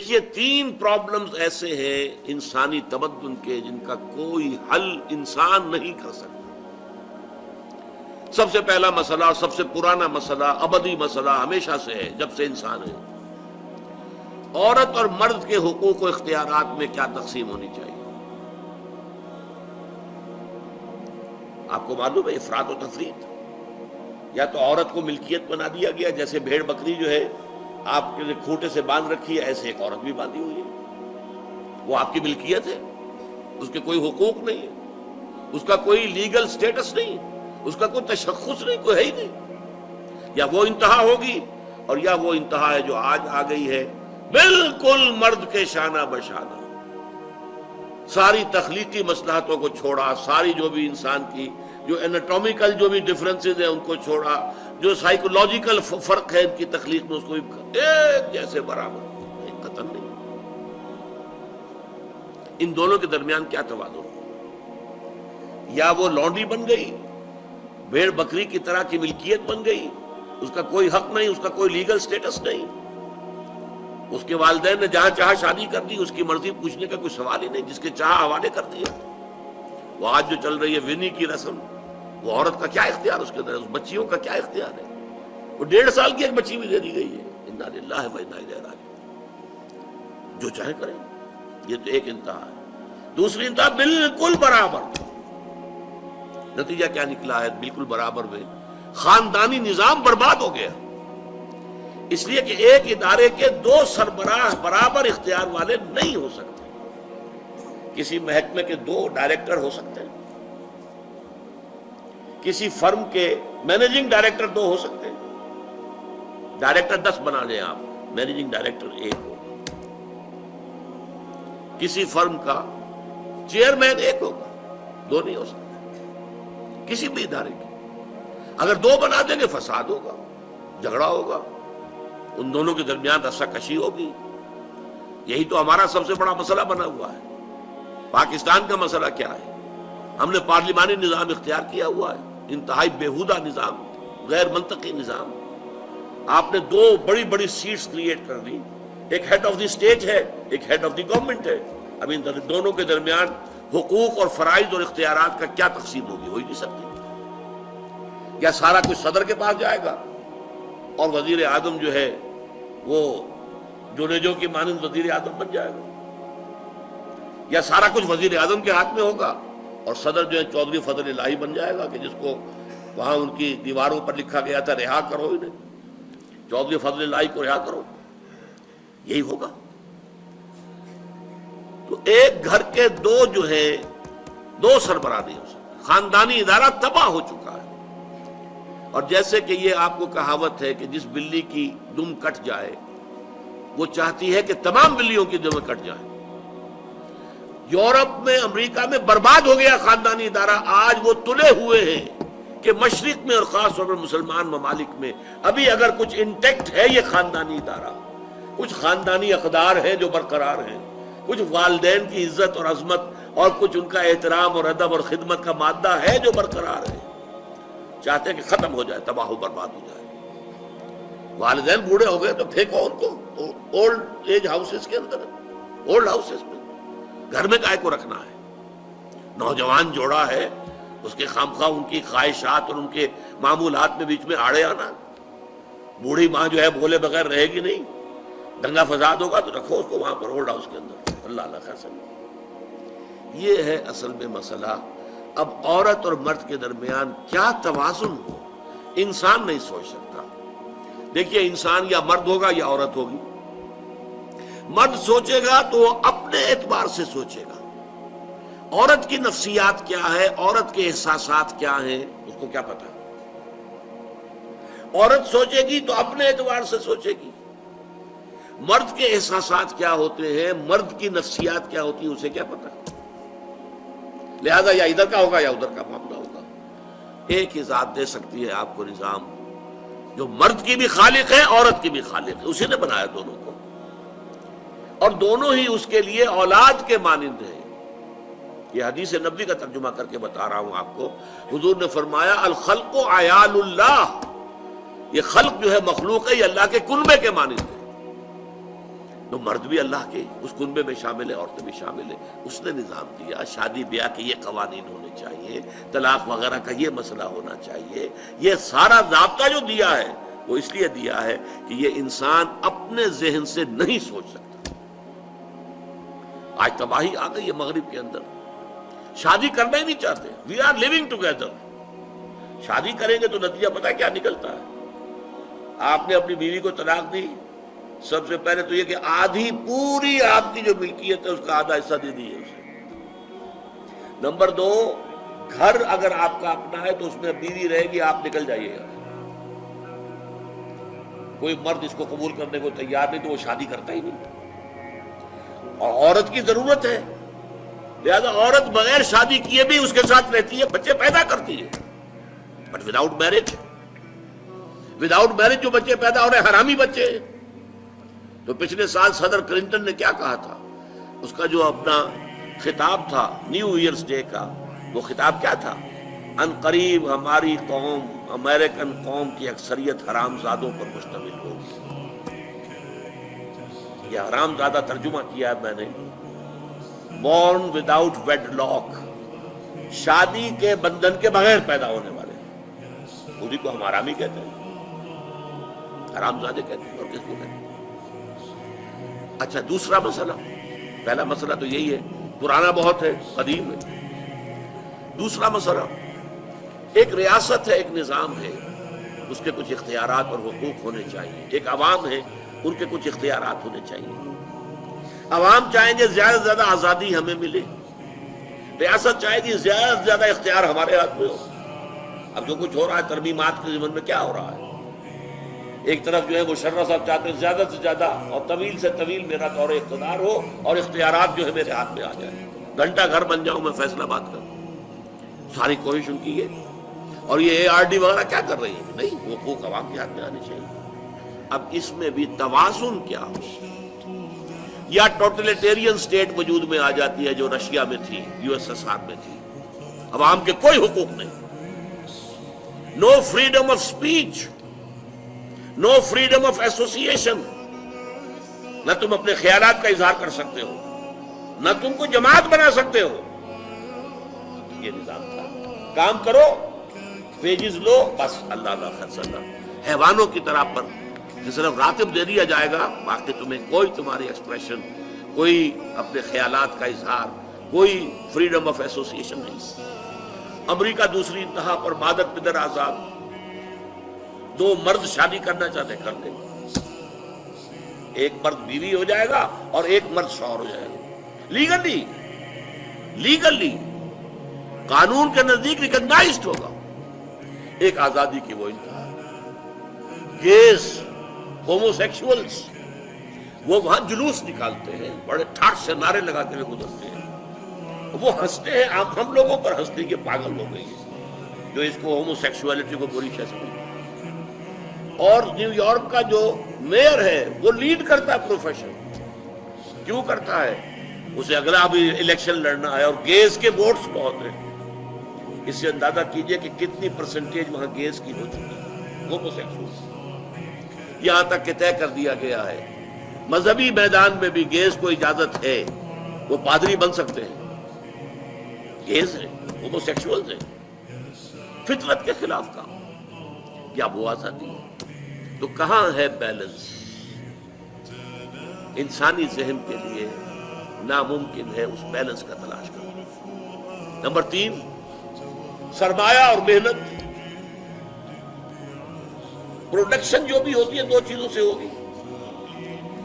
دیکھیے 3 پرابلمز ایسے ہیں انسانی تمدن کے جن کا کوئی حل انسان نہیں کر سکتا۔ سب سے پہلا مسئلہ اور سب سے پرانا مسئلہ، ابدی مسئلہ ہمیشہ سے ہے جب سے انسان ہے، عورت اور مرد کے حقوق و اختیارات میں کیا تقسیم ہونی چاہیے۔ آپ کو معلوم ہے افراط و تفریط، یا تو عورت کو ملکیت بنا دیا گیا، جیسے بھیڑ بکری جو ہے آپ کے کھوٹے سے باندھ رکھی ہے، ایسے ایک عورت بھی باندھی ہوئی ہے، وہ آپ کی ملکیت ہے، اس کے کوئی حقوق نہیں ہے، اس کا کوئی لیگل سٹیٹس نہیں، اس کا کوئی تشخص نہیں، کوئی ہے ہی نہیں۔ یا وہ انتہا ہوگی اور یا وہ انتہا ہے جو آج آ گئی ہے، بالکل مرد کے شانہ بشانہ، ساری تخلیقی مصلحتوں کو چھوڑا، ساری جو بھی انسان کی جو انیٹومیکل جو بھی ڈفرنسز ہیں ان کو چھوڑا، جو سائیکولوجیکل فرق ہے ان کی تخلیق میں، اس کو ایک جیسے برابر، ایک قطن نہیں۔ ان دونوں کے درمیان کیا توازن؟ یا وہ لونڈی بن گئی، بھیڑ بکری کی طرح کی ملکیت بن گئی، اس کا کوئی حق نہیں، اس کا کوئی لیگل سٹیٹس نہیں، اس کے والدین نے جہاں چاہا شادی کر دی، اس کی مرضی پوچھنے کا کوئی سوال ہی نہیں، جس کے چاہا حوالے کر دیا۔ وہ آج جو چل رہی ہے ونی کی رسم، وہ عورت کا کیا اختیار اس کے اندر ہے، اس بچیوں کا کیا اختیار ہے؟ وہ 1.5 سال کی ایک بچی بھی دے دی گئی ہے۔ انا للہ و انا الیہ راجعون، جو چاہے کریں۔ یہ تو ایک انتہا ہے۔ دوسری انتہا بالکل برابر، نتیجہ کیا نکلا ہے؟ بالکل برابر میں خاندانی نظام برباد ہو گیا، اس لیے کہ ایک ادارے کے 2 سربراہ برابر اختیار والے نہیں ہو سکتے۔ کسی محکمے کے 2 ڈائریکٹر ہو سکتے ہیں، کسی فرم کے مینیجنگ ڈائریکٹر 2 ہو سکتے ہیں، ڈائریکٹر 10 بنا لیں آپ، مینیجنگ ڈائریکٹر 1 ہو۔ کسی فرم کا چیئرمین 1 ہوگا، 2 نہیں ہو سکتے کسی بھی ادارے کی۔ اگر 2 بنا دیں گے فساد ہوگا، جھگڑا ہوگا، ان دونوں کے درمیان رسہ کشی ہوگی۔ یہی تو ہمارا سب سے بڑا مسئلہ بنا ہوا ہے۔ پاکستان کا مسئلہ کیا ہے؟ ہم نے پارلیمانی نظام اختیار کیا ہوا ہے، انتہائی بیہودہ نظام، غیر منطقی نظام۔ آپ نے 2 بڑی بڑی سیٹس کریٹ کر دی، ایک ہیڈ آف دی اسٹیٹ ہے، ایک ہیڈ آف دی گورنمنٹ ہے۔ اب ان دونوں کے درمیان حقوق اور فرائض اور اختیارات کا کیا تقسیم ہوگی؟ ہو ہی نہیں سکتی۔ یا سارا کچھ صدر کے پاس جائے گا اور وزیر اعظم جو ہے وہ جونیجو کی مانند وزیر اعظم بن جائے گا، یا سارا کچھ وزیر اعظم کے ہاتھ میں ہوگا اور صدر جو ہے چودھری فضل الہی بن جائے گا، کہ جس کو وہاں ان کی دیواروں پر لکھا گیا تھا رہا کرو انہیں، چودھری فضل الہی کو رہا کرو۔ یہی ہوگا۔ تو ایک گھر کے 2 جو ہے 2 سربراہ نہیں ہو سکتے۔ خاندانی ادارہ تباہ ہو چکا ہے۔ اور جیسے کہ یہ آپ کو کہاوت ہے کہ جس بلی کی دم کٹ جائے وہ چاہتی ہے کہ تمام بلیوں کی دمیں کٹ جائیں۔ یورپ میں، امریکہ میں برباد ہو گیا خاندانی ادارہ۔ آج وہ تلے ہوئے ہیں کہ مشرق میں اور خاص طور پر مسلمان ممالک میں ابھی اگر کچھ انٹیکٹ ہے یہ خاندانی ادارہ، کچھ خاندانی اقدار ہیں جو برقرار ہیں، کچھ والدین کی عزت اور عظمت اور کچھ ان کا احترام اور ادب اور خدمت کا مادہ ہے جو برقرار ہے۔ چاہتے ہیں کہ ختم ہو جائے، تباہ و برباد ہو جائے۔ والدین بوڑھے ہو گئے تو پھینکو ان کو اولڈ ایج ہاؤسز کے اندر، اولڈ ہاؤسز میں، گھر میں کائے کو رکھنا ہے؟ نوجوان جوڑا ہے، اس کے خامخواہ ان کی خواہشات اور ان کے معمولات میں بیچ میں آڑے آنا۔ بوڑھی ماں جو ہے بولے بغیر رہے گی نہیں، دنگا فساد ہوگا تو رکھو اس کو وہاں پر اولڈ ہاؤس کے اندر۔ اللہ اللہ خیر سمجھ۔ یہ ہے اصل میں مسئلہ۔ اب عورت اور مرد کے درمیان کیا توازن ہو، انسان نہیں سوچ سکتا۔ دیکھیے انسان یا مرد ہوگا یا عورت ہوگی۔ مرد سوچے گا تو وہ اپنے اعتبار سے سوچے گا، عورت کی نفسیات کیا ہے، عورت کے احساسات کیا ہیں، اس کو کیا پتا۔ عورت سوچے گی تو اپنے اعتبار سے سوچے گی، مرد کے احساسات کیا ہوتے ہیں، مرد کی نفسیات کیا ہوتی ہیں، اسے کیا پتا۔ لہذا یا ادھر کا ہوگا یا ادھر کا معاملہ ہوگا۔ ایک ہی ذات دے سکتی ہے آپ کو نظام، جو مرد کی بھی خالق ہے عورت کی بھی خالق ہے، اسی نے بنایا دونوں کو، اور دونوں ہی اس کے لیے اولاد کے مانند ہیں۔ یہ حدیث نبوی کا ترجمہ کر کے بتا رہا ہوں آپ کو۔ حضور نے فرمایا الخلق عیال اللہ، یہ خلق جو ہے مخلوق ہے، یہ اللہ کے کنبے کے مانند ہے۔ تو مرد بھی اللہ کے اس کنبے میں شامل ہے، عورتیں بھی شامل ہیں. اس نے نظام دیا شادی بیاہ کے یہ قوانین ہونے چاہیے، طلاق وغیرہ کا یہ مسئلہ ہونا چاہیے. یہ سارا ضابطہ جو دیا ہے وہ اس لیے دیا ہے کہ یہ انسان اپنے ذہن سے نہیں سوچ سکتا. آج تباہی آ گئی ہے مغرب کے اندر، شادی کرنا ہی نہیں چاہتے. We are living together. شادی کریں گے تو نتیجہ پتہ ہے کیا نکلتا ہے؟ آپ نے اپنی بیوی کو طلاق دی، سب سے پہلے تو یہ کہ آدھی پوری آپ کی جو ملکیت ہے اس کا آدھا حصہ دے دیے اسے. نمبر 2، گھر اگر آپ کا اپنا ہے تو اس میں بیوی رہے گی، آپ نکل جائیے گا. کوئی مرد اس کو قبول کرنے کو تیار نہیں تو وہ شادی کرتا ہی نہیں. اور عورت کی ضرورت ہے، لہذا عورت بغیر شادی کیے بھی اس کے ساتھ رہتی ہے، بچے پیدا کرتی ہے. بٹ وداؤٹ میرج جو بچے پیدا ہو رہے ہیں حرامی بچے. تو پچھلے سال صدر کلنٹن نے کیا کہا تھا؟ اس کا جو اپنا خطاب تھا نیو ایئرز ڈے کا، وہ خطاب کیا تھا؟ ان قریب ہماری قوم، امریکن قوم کی اکثریت حرام زادوں پر مشتمل ہوگی. یہ حرام زادہ ترجمہ کیا ہے میں نے، بورن وداؤٹ ویڈ لاک، شادی کے بندھن کے بغیر پیدا ہونے والے. اسی کو ہم حرامی کہتے ہیں، حرام زادے کہتے ہیں. اور کس کو کہتے ہیں؟ اچھا، دوسرا مسئلہ، پہلا مسئلہ تو یہی ہے، پرانا بہت ہے، قدیم ہے. دوسرا مسئلہ، ایک ریاست ہے، ایک نظام ہے، اس کے کچھ اختیارات اور حقوق ہونے چاہیے. ایک عوام ہے، ان کے کچھ اختیارات ہونے چاہیے. عوام چاہیں گے زیادہ سے زیادہ آزادی ہمیں ملے، ریاست چاہے گی زیادہ سے زیادہ اختیار ہمارے ہاتھ میں ہو. اب جو کچھ ہو رہا ہے ترمیمات کے ضمن میں، کیا ہو رہا ہے؟ ایک طرف جو ہے مشرف صاحب چاہتے ہیں زیادہ سے زیادہ اور طویل سے طویل میرا دور اقتدار ہو اور اختیارات جو ہے میرے ہاتھ میں آ جائیں، گھنٹہ گھر بن جاؤں میں فیصلہ بات کروں. ساری کوشش ان کی ہے. اور یہ ARD وغیرہ کیا کر رہی ہے؟ نہیں، حقوق عوام کے ہاتھ میں آنے چاہیے. اب اس میں بھی توازن کیا ہو؟ یا ٹوٹلیٹیرین سٹیٹ وجود میں آ جاتی ہے جو رشیا میں تھی، USSR میں تھی، عوام کے کوئی حقوق نہیں، no freedom of speech, no freedom of association. نہ تم اپنے خیالات کا اظہار کر سکتے ہو، نہ تم کو جماعت بنا سکتے ہو. یہ نظام تھا. کام کرو، ویجز لو، بس اللہ اللہ خرچ اللہ. حیوانوں کی طرح پر کہ صرف راتب دے دیا جائے گا، باقی تمہیں کوئی تمہاری ایکسپریشن، کوئی اپنے خیالات کا اظہار، کوئی فریڈم آف ایسوسیشن نہیں. امریکہ دوسری انتہا پر، مادر پدر آزاد. 2 مرد شادی کرنا چاہتے کر لیں، ایک مرد بیوی ہو جائے گا اور ایک مرد شوہر ہو جائے گا. لیگلی قانون کے نزدیک ریکگنائزڈ ہوگا. ایک آزادی کی وہ انتہا. گیز، ہومو سیکشولز، وہ وہاں جلوس نکالتے ہیں، بڑے ٹھاٹ سے نعرے لگا کے گزرتے ہیں. وہ ہنستے ہیں، ہم لوگوں پر ہنستے ہیں کہ پاگل ہو گئی ہے جو اس کو ہومو سیکشولیٹی کو بری شے سمجھتے. اور نیو یارک کا جو میئر ہے وہ لیڈ کرتا ہے پروفیشن. کیوں کرتا ہے؟ اسے اگلا بھی الیکشن لڑنا ہے اور گیز کے ووٹس بہت ہیں. اس سے اندازہ کیجئے کہ کتنی پرسنٹیج وہاں گیز کی ہو چکی ہے، ہومو سیکشول. یہاں تک کہ طے کر دیا گیا ہے مذہبی میدان میں بھی گیز کو اجازت ہے، وہ پادری بن سکتے ہیں. گیز ہے، ہومو سیکشولز ہیں، فطرت کے خلاف کام. کیا وہ آزادی ہے؟ تو کہاں ہے بیلنس؟ انسانی ذہن کے لیے ناممکن ہے اس بیلنس کا تلاش کرنا. نمبر 3، سرمایہ اور محنت. پروڈکشن جو بھی ہوتی ہے 2 چیزوں سے ہوگی.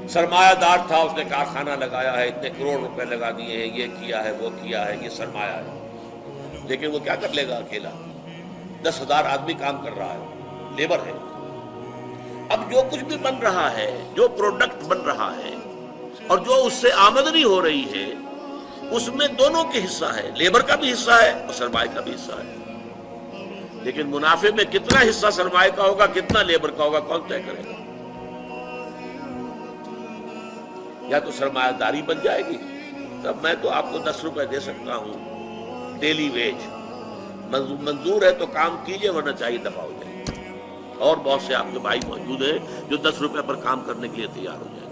سرمایہ دار تھا، اس نے کارخانہ لگایا ہے، اتنے کروڑ روپے لگا دیے ہیں، یہ کیا ہے، وہ کیا ہے، یہ سرمایہ ہے. لیکن وہ کیا کر لے گا اکیلا؟ 10,000 آدمی کام کر رہا ہے، لیبر ہے. اب جو کچھ بھی بن رہا ہے، جو پروڈکٹ بن رہا ہے اور جو اس سے آمدنی ہو رہی ہے، اس میں دونوں کے حصہ ہے، لیبر کا بھی حصہ ہے اور سرمایہ کا بھی حصہ ہے. لیکن منافع میں کتنا حصہ سرمایہ کا ہوگا، کتنا لیبر کا ہوگا، کون طے کرے گا؟ یا تو سرمایہ داری بن جائے گی، تب میں تو آپ کو 10 روپے دے سکتا ہوں ڈیلی ویج، منظور ہے تو کام کیجئے ورنہ چاہیے دفع ہو جائے. اور بہت سے آپ کے بھائی موجود ہیں جو 10 روپے پر کام کرنے کے لیے تیار ہو جائیں.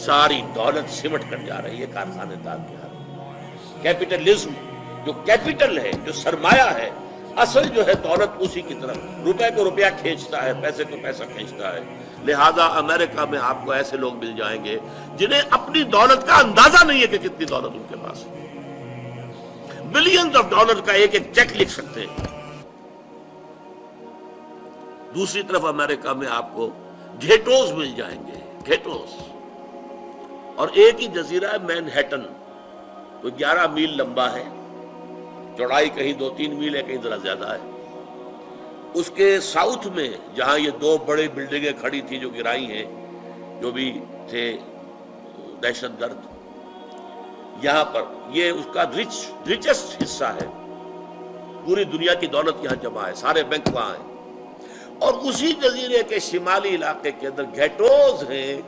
ساری دولت سمٹ کر جا رہی ہے کارخانے دار کے ہاتھ۔ کیپٹلزم جو کیپٹل ہے، جو سرمایہ ہے، اصل جو ہے دولت اسی کی طرف، روپے کو روپیہ کھینچتا ہے، پیسے کو پیسہ کھینچتا ہے۔ لہذا امریکہ میں آپ کو ایسے لوگ مل جائیں گے جنہیں اپنی دولت کا اندازہ نہیں ہے کہ کتنی دولت ان کے پاس ہے، بلینز آف ڈالر کا ایک ایک چیک لکھ سکتے ہیں۔ دوسری طرف امریکہ میں آپ کو گھیٹوز مل جائیں گے، گھیٹوز، اور ایک ہی جزیرہ ہے مینہٹن، تو 11 میل لمبا ہے، چوڑائی کہیں 2-3 میل ہے، کہیں ذرا زیادہ ہے۔ اس کے ساؤتھ میں جہاں یہ 2 بڑے بلڈنگیں کھڑی تھی جو گرائی ہیں، جو بھی تھے دہشت گرد، یہاں پر یہ اس کا ریچسٹ حصہ ہے، پوری دنیا کی دولت یہاں جمع ہے، سارے بینک وہاں ہیں۔ اور اسی جزیرے کے شمالی علاقے کے اندر گھیٹوز ہیں،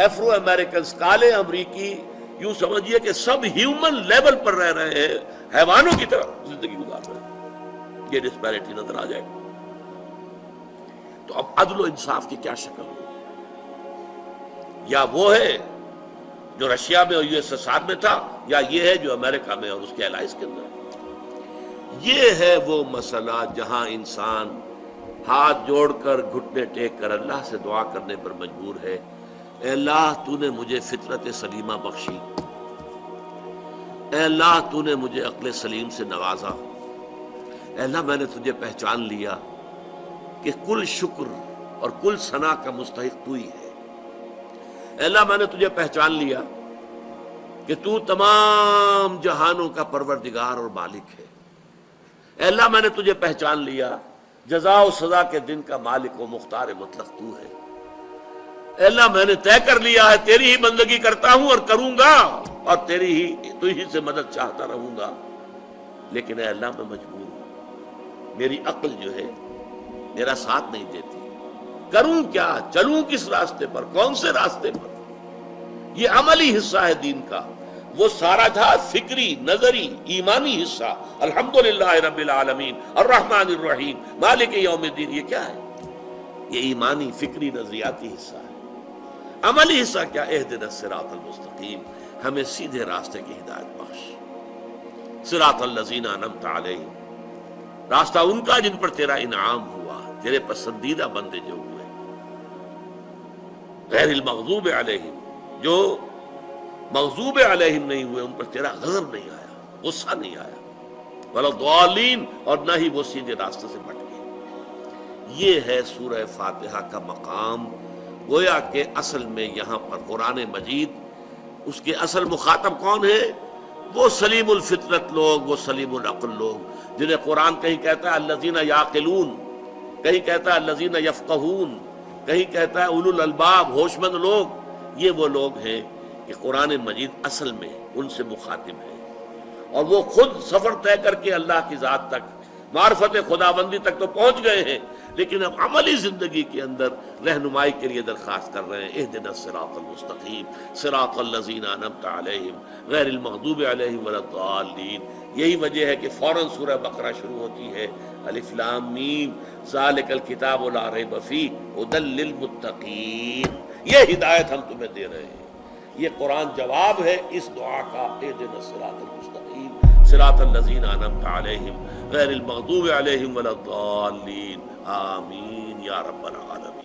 افرو امریکنز، کالے امریکی، یوں سمجھیے کہ سب ہیومن لیول پر رہ رہے ہیں، حیوانوں کی طرح زندگی گزار رہے ہیں۔ یہ ڈسپیرٹی نظر آ جائے گا تو اب عدل و انصاف کی کیا شکل ہو؟ یا وہ ہے جو رشیا میں اور USSR میں تھا، یا یہ ہے جو امریکہ میں اور اس کے الائز کے اندر۔ یہ ہے وہ مسئلہ جہاں انسان ہاتھ جوڑ کر، گھٹنے ٹیک کر اللہ سے دعا کرنے پر مجبور ہے، اے اللہ تو نے مجھے فطرت سلیمہ بخشی، اے اللہ تو نے مجھے عقل سلیم سے نوازا، اے اللہ میں نے تجھے پہچان لیا کہ کل شکر اور کل ثنا کا مستحق تو ہی ہے، اے اللہ میں نے تجھے پہچان لیا کہ تو تمام جہانوں کا پروردگار اور مالک ہے، اے اللہ میں نے تجھے پہچان لیا جزا و سزا کے دن کا مالک و مختار مطلق تو ہے، اے اللہ میں نے طے کر لیا ہے تیری ہی بندگی کرتا ہوں اور کروں گا، اور تو ہی سے مدد چاہتا رہوں گا، لیکن اے اللہ میں مجبور ہوں، میری عقل جو ہے میرا ساتھ نہیں دیتی، کروں کیا، چلوں کس راستے پر، کون سے راستے پر؟ یہ عملی حصہ ہے دین کا، وہ سارا تھا فکری، نظری، ایمانی حصہ، الحمدللہ رب العالمین الرحمن الرحیم مالک یوم الدین، یہ کیا ہے؟ یہ ایمانی، فکری، نظریاتی حصہ ہے۔ عملی حصہ کیا؟ اہدنا الصراط المستقیم، ہمیں سیدھے راستے کی ہدایت بخش، صراط الذین انعمت علیہم، راستہ ان کا جن پر تیرا انعام ہوا، تیرے پسندیدہ بندے جو ہوئے، غیر المغضوب علیہم، جو مغضوب علیہم نہیں ہوئے، ان پر تیرا غضب نہیں آیا، غصہ نہیں آیا، ولا الضالین، اور نہ ہی وہ سیدھے راستے سے بٹ گئے۔ یہ ہے سورہ فاتحہ کا مقام۔ گویا کہ اصل میں یہاں پر قرآن مجید، اس کے اصل مخاطب کون ہے؟ وہ سلیم الفطرت لوگ، وہ سلیم العقل لوگ، جنہیں قرآن کہیں کہتا ہے الذین یعقلون، کہیں کہتا ہے الذین یفقہون، کہیں کہتا ہے اولو الالباب، ہوش مند لوگ۔ یہ وہ لوگ ہیں کہ قرآن مجید اصل میں ان سے مخاطب ہے، اور وہ خود سفر طے کر کے اللہ کی ذات تک، معرفت خداوندی تک تو پہنچ گئے ہیں، لیکن اب عملی زندگی کے اندر رہنمائی کے لیے درخواست کر رہے ہیں، اہدنا الصراط المستقیم صراط الذین انعمت علیہم غیر المغضوب علیہم ولا الضالین۔ یہی وجہ ہے کہ فوراً سورہ بقرہ شروع ہوتی ہے، الف لام میم ذالک الکتاب لا ریب فیہ ھدی للمتقین، یہ ہدایت ہم تمہیں دے رہے ہیں۔ یہ قرآن جواب ہے اس دعا کا، اہدنا الصراط المستقیم صراط الذین انعمت علیہم غیر المغضوب علیہم ولا الضالین، آمین یا رب العالمین۔